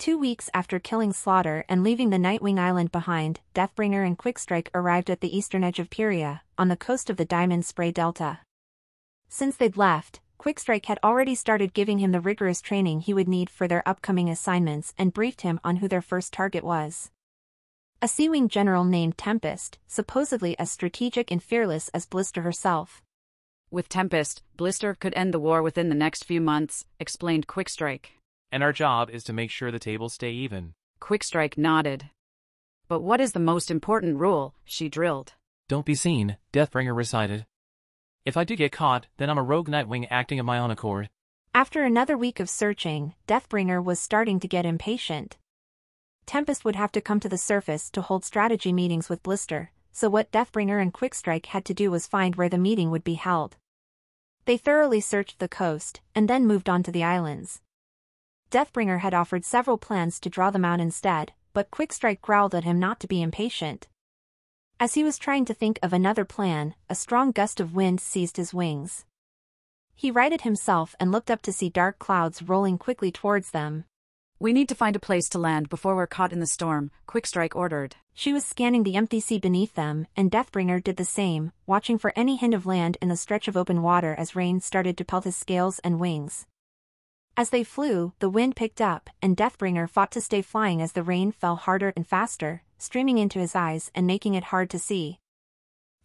2 weeks after killing Slaughter and leaving the Nightwing Island behind, Deathbringer and Quickstrike arrived at the eastern edge of Pyria, on the coast of the Diamond Spray Delta. Since they'd left, Quickstrike had already started giving him the rigorous training he would need for their upcoming assignments and briefed him on who their first target was. A Sea-Wing general named Tempest, supposedly as strategic and fearless as Blister herself. With Tempest, Blister could end the war within the next few months, explained Quickstrike. And our job is to make sure the tables stay even. Quickstrike nodded. But what is the most important rule? She drilled. Don't be seen, Deathbringer recited. If I do get caught, then I'm a rogue Nightwing acting of my own accord. After another week of searching, Deathbringer was starting to get impatient. Tempest would have to come to the surface to hold strategy meetings with Blister, so what Deathbringer and Quickstrike had to do was find where the meeting would be held. They thoroughly searched the coast, and then moved on to the islands. Deathbringer had offered several plans to draw them out instead, but Quickstrike growled at him not to be impatient. As he was trying to think of another plan, a strong gust of wind seized his wings. He righted himself and looked up to see dark clouds rolling quickly towards them. We need to find a place to land before we're caught in the storm, Quickstrike ordered. She was scanning the empty sea beneath them, and Deathbringer did the same, watching for any hint of land in the stretch of open water as rain started to pelt his scales and wings. As they flew, the wind picked up, and Deathbringer fought to stay flying as the rain fell harder and faster, streaming into his eyes and making it hard to see.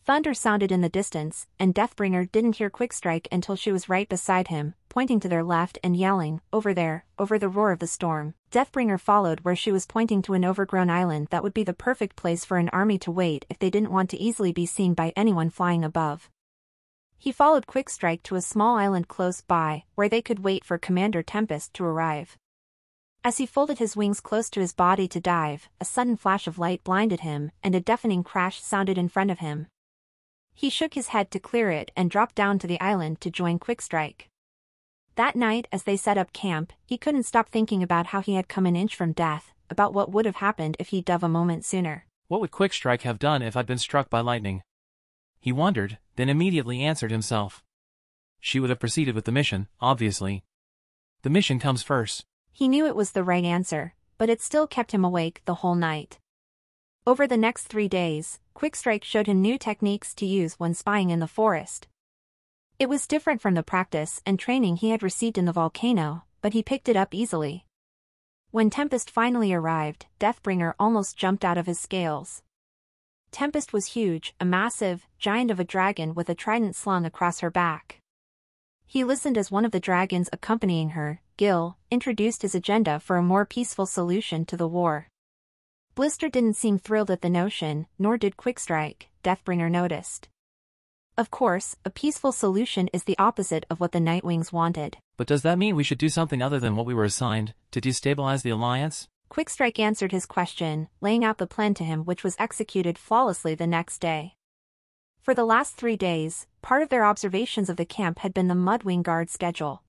Thunder sounded in the distance, and Deathbringer didn't hear Quickstrike until she was right beside him, pointing to their left and yelling, "Over there," over the roar of the storm. Deathbringer followed where she was pointing to an overgrown island that would be the perfect place for an army to wait if they didn't want to easily be seen by anyone flying above. He followed Quickstrike to a small island close by, where they could wait for Commander Tempest to arrive. As he folded his wings close to his body to dive, a sudden flash of light blinded him, and a deafening crash sounded in front of him. He shook his head to clear it and dropped down to the island to join Quickstrike. That night, as they set up camp, he couldn't stop thinking about how he had come an inch from death, about what would have happened if he'd dove a moment sooner. What would Quickstrike have done if I'd been struck by lightning? He wondered, then immediately answered himself. She would have proceeded with the mission, obviously. The mission comes first. He knew it was the right answer, but it still kept him awake the whole night. Over the next 3 days, Quickstrike showed him new techniques to use when spying in the forest. It was different from the practice and training he had received in the volcano, but he picked it up easily. When Tempest finally arrived, Deathbringer almost jumped out of his scales. Tempest was huge, a massive giant of a dragon with a trident slung across her back. He listened as one of the dragons accompanying her, Gil, introduced his agenda for a more peaceful solution to the war. Blister didn't seem thrilled at the notion, nor did Quickstrike, Deathbringer noticed. Of course, a peaceful solution is the opposite of what the Nightwings wanted. But does that mean we should do something other than what we were assigned, to destabilize the Alliance? Quickstrike answered his question, laying out the plan to him, which was executed flawlessly the next day. For the last 3 days, part of their observations of the camp had been the Mudwing Guard schedule.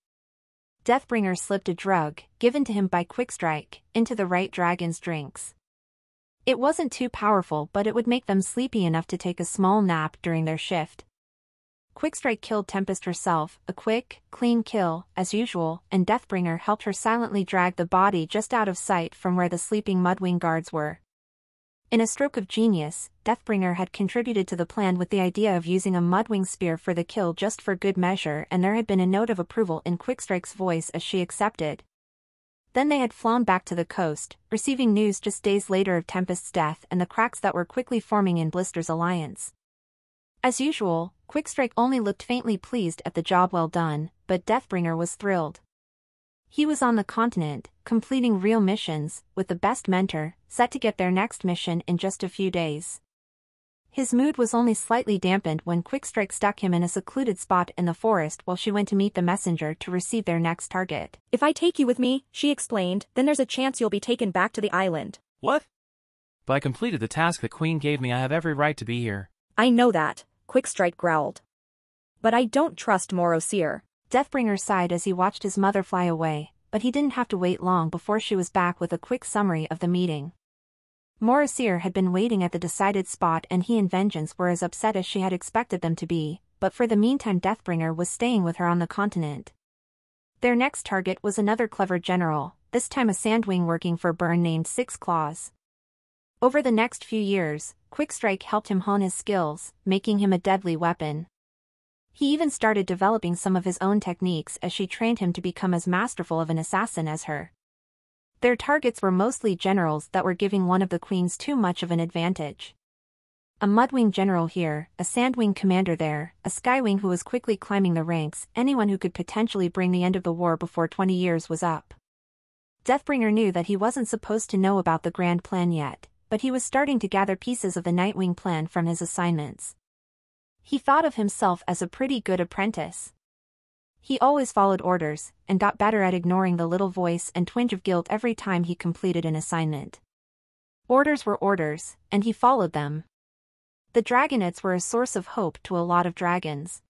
Deathbringer slipped a drug, given to him by Quickstrike, into the right dragon's drinks. It wasn't too powerful, but it would make them sleepy enough to take a small nap during their shift. Quickstrike killed Tempest herself, a quick, clean kill, as usual, and Deathbringer helped her silently drag the body just out of sight from where the sleeping Mudwing Guards were. In a stroke of genius, Deathbringer had contributed to the plan with the idea of using a Mudwing spear for the kill just for good measure, and there had been a note of approval in Quickstrike's voice as she accepted. Then they had flown back to the coast, receiving news just days later of Tempest's death and the cracks that were quickly forming in Blister's alliance. As usual, Quickstrike only looked faintly pleased at the job well done, but Deathbringer was thrilled. He was on the continent, completing real missions, with the best mentor, set to get their next mission in just a few days. His mood was only slightly dampened when Quickstrike stuck him in a secluded spot in the forest while she went to meet the messenger to receive their next target. "If I take you with me," she explained, "then there's a chance you'll be taken back to the island." What? But I completed the task the Queen gave me. I have every right to be here. "I know that," Quickstrike growled. "But I don't trust Morosir." Deathbringer sighed as he watched his mother fly away, but he didn't have to wait long before she was back with a quick summary of the meeting. Morosir had been waiting at the decided spot, and he and Vengeance were as upset as she had expected them to be, but for the meantime Deathbringer was staying with her on the continent. Their next target was another clever general, this time a sandwing working for Burn named Six Claws. Over the next few years, Quickstrike helped him hone his skills, making him a deadly weapon. He even started developing some of his own techniques as she trained him to become as masterful of an assassin as her. Their targets were mostly generals that were giving one of the queens too much of an advantage. A Mudwing general here, a Sandwing commander there, a Skywing who was quickly climbing the ranks, anyone who could potentially bring the end of the war before 20 years was up. Deathbringer knew that he wasn't supposed to know about the grand plan yet, but he was starting to gather pieces of the Nightwing plan from his assignments. He thought of himself as a pretty good apprentice. He always followed orders, and got better at ignoring the little voice and twinge of guilt every time he completed an assignment. Orders were orders, and he followed them. The Dragonets were a source of hope to a lot of dragons.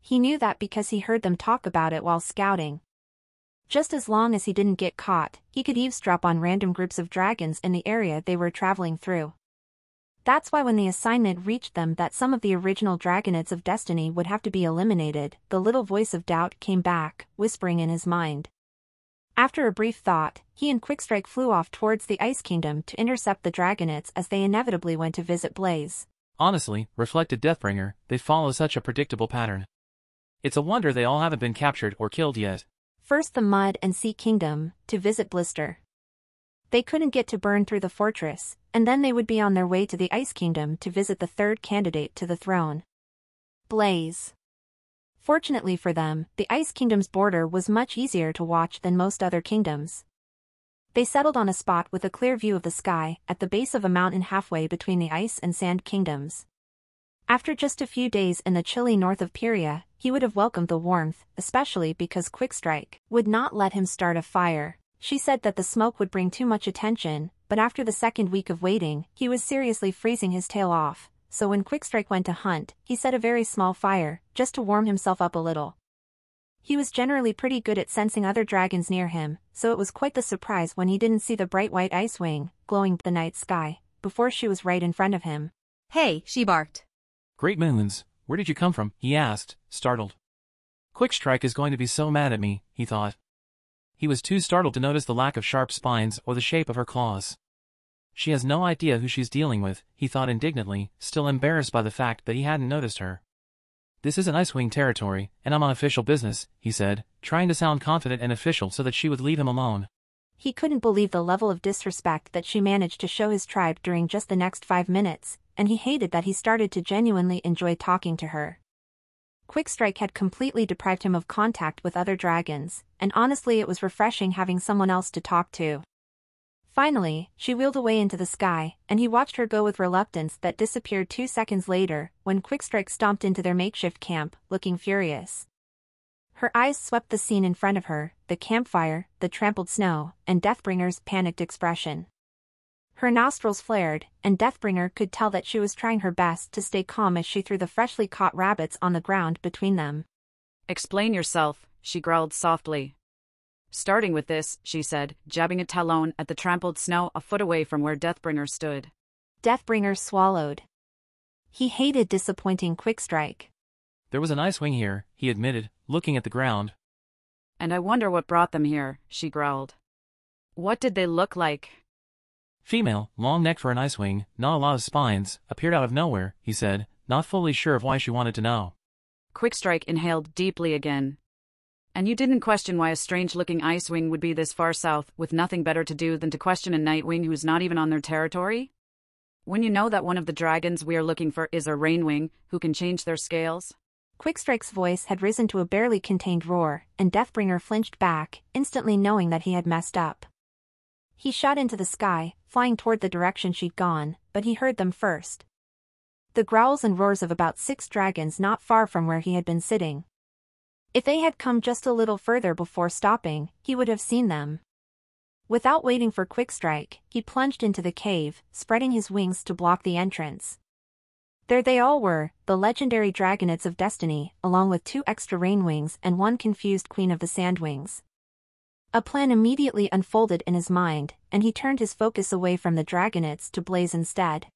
He knew that because he heard them talk about it while scouting. Just as long as he didn't get caught, he could eavesdrop on random groups of dragons in the area they were traveling through. That's why when the assignment reached them that some of the original Dragonets of Destiny would have to be eliminated, the little voice of doubt came back, whispering in his mind. After a brief thought, he and Quickstrike flew off towards the Ice Kingdom to intercept the Dragonets as they inevitably went to visit Blaze. Honestly, reflected Deathbringer, they follow such a predictable pattern. It's a wonder they all haven't been captured or killed yet. First the Mud and Sea Kingdom, to visit Blister. They couldn't get to Burn through the fortress, and then they would be on their way to the Ice Kingdom to visit the third candidate to the throne, Blaze. Fortunately for them, the Ice Kingdom's border was much easier to watch than most other kingdoms. They settled on a spot with a clear view of the sky, at the base of a mountain halfway between the Ice and Sand Kingdoms. After just a few days in the chilly north of Pyria, he would have welcomed the warmth, especially because Quickstrike would not let him start a fire. She said that the smoke would bring too much attention, but after the second week of waiting, he was seriously freezing his tail off, so when Quickstrike went to hunt, he set a very small fire, just to warm himself up a little. He was generally pretty good at sensing other dragons near him, so it was quite the surprise when he didn't see the bright white Icewing, glowing the night sky, before she was right in front of him. Hey, she barked. Great moons, where did you come from? He asked, startled. Quickstrike is going to be so mad at me, he thought. He was too startled to notice the lack of sharp spines or the shape of her claws. She has no idea who she's dealing with, he thought indignantly, still embarrassed by the fact that he hadn't noticed her. This isn't Icewing territory, and I'm on official business, he said, trying to sound confident and official so that she would leave him alone. He couldn't believe the level of disrespect that she managed to show his tribe during just the next 5 minutes, and he hated that he started to genuinely enjoy talking to her. Quickstrike had completely deprived him of contact with other dragons, and honestly it was refreshing having someone else to talk to. Finally, she wheeled away into the sky, and he watched her go with reluctance that disappeared 2 seconds later, when Quickstrike stomped into their makeshift camp, looking furious. Her eyes swept the scene in front of her, the campfire, the trampled snow, and Deathbringer's panicked expression. Her nostrils flared, and Deathbringer could tell that she was trying her best to stay calm as she threw the freshly caught rabbits on the ground between them. Explain yourself, she growled softly. Starting with this, she said, jabbing a talon at the trampled snow a foot away from where Deathbringer stood. Deathbringer swallowed. He hated disappointing Quickstrike. There was an Icewing here, he admitted, looking at the ground. And I wonder what brought them here, she growled. What did they look like? Female, long neck for an Icewing, not a lot of spines, appeared out of nowhere, he said, not fully sure of why she wanted to know. Quickstrike inhaled deeply again. And you didn't question why a strange-looking Icewing would be this far south, with nothing better to do than to question a Nightwing who's not even on their territory? When you know that one of the dragons we are looking for is a Rainwing, who can change their scales? Quickstrike's voice had risen to a barely contained roar, and Deathbringer flinched back, instantly knowing that he had messed up. He shot into the sky, flying toward the direction she'd gone, but he heard them first. The growls and roars of about 6 dragons not far from where he had been sitting. If they had come just a little further before stopping, he would have seen them. Without waiting for Quickstrike, he plunged into the cave, spreading his wings to block the entrance. There they all were, the legendary Dragonets of Destiny, along with 2 extra Rainwings and 1 confused Queen of the Sandwings. A plan immediately unfolded in his mind, and he turned his focus away from the Dragonets to Blaze instead.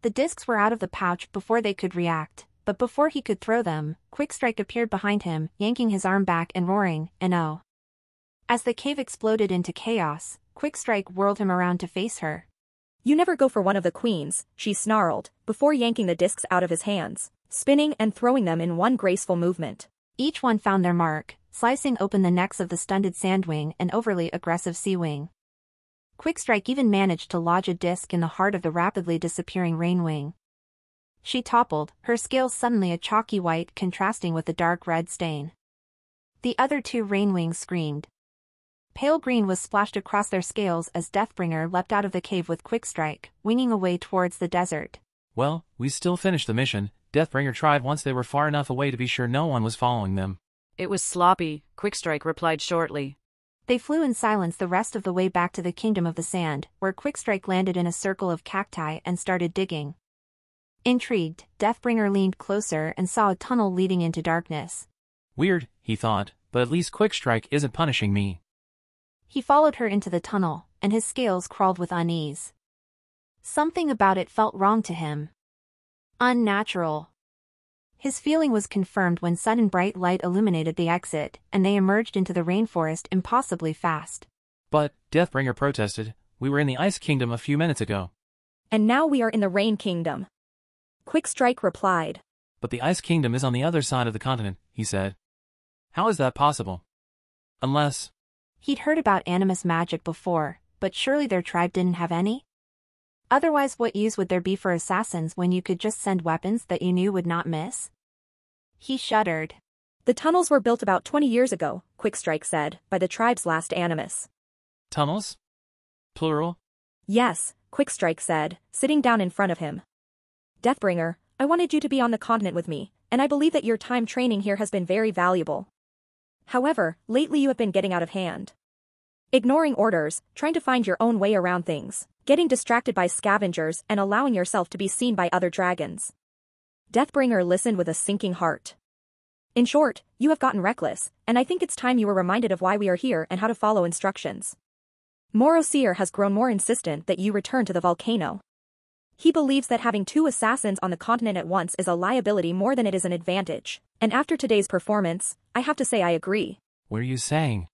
The discs were out of the pouch before they could react, but before he could throw them, Quickstrike appeared behind him, yanking his arm back and roaring, "No!" As the cave exploded into chaos, Quickstrike whirled him around to face her. You never go for one of the queens, she snarled, before yanking the discs out of his hands, spinning and throwing them in one graceful movement. Each one found their mark, slicing open the necks of the stunted sandwing and overly aggressive seawing. Quickstrike even managed to lodge a disc in the heart of the rapidly disappearing rainwing. She toppled, her scales suddenly a chalky white contrasting with the dark red stain. The other two rainwings screamed. Pale green was splashed across their scales as Deathbringer leapt out of the cave with Quickstrike, winging away towards the desert. Well, we still finished the mission. Deathbringer tried once they were far enough away to be sure no one was following them. It was sloppy, Quickstrike replied shortly. They flew in silence the rest of the way back to the Kingdom of the Sand, where Quickstrike landed in a circle of cacti and started digging. Intrigued, Deathbringer leaned closer and saw a tunnel leading into darkness. Weird, he thought, but at least Quickstrike isn't punishing me. He followed her into the tunnel, and his scales crawled with unease. Something about it felt wrong to him. Unnatural. His feeling was confirmed when sudden bright light illuminated the exit, and they emerged into the rainforest impossibly fast. But, Deathbringer protested, we were in the Ice Kingdom a few minutes ago. And now we are in the Rain Kingdom. Quickstrike replied. But the Ice Kingdom is on the other side of the continent, he said. How is that possible? Unless... He'd heard about animus magic before, but surely their tribe didn't have any? Otherwise, what use would there be for assassins when you could just send weapons that you knew would not miss? He shuddered. The tunnels were built about 20 years ago, Quickstrike said, by the tribe's last animus. Tunnels? Plural? Yes, Quickstrike said, sitting down in front of him. Deathbringer, I wanted you to be on the continent with me, and I believe that your time training here has been very valuable. However, lately you have been getting out of hand. Ignoring orders, trying to find your own way around things, getting distracted by scavengers and allowing yourself to be seen by other dragons. Deathbringer listened with a sinking heart. In short, you have gotten reckless, and I think it's time you were reminded of why we are here and how to follow instructions. Morosier has grown more insistent that you return to the volcano. He believes that having two assassins on the continent at once is a liability more than it is an advantage, and after today's performance, I have to say I agree. What are you saying?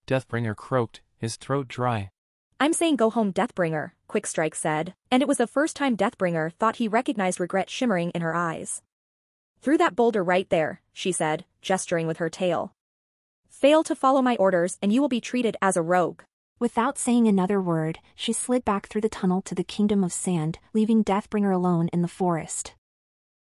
Deathbringer croaked, his throat dry. I'm saying go home, Deathbringer, Quickstrike said, and it was the first time Deathbringer thought he recognized regret shimmering in her eyes. Through that boulder right there, she said, gesturing with her tail. Fail to follow my orders and you will be treated as a rogue. Without saying another word, she slid back through the tunnel to the Kingdom of Sand, leaving Deathbringer alone in the forest.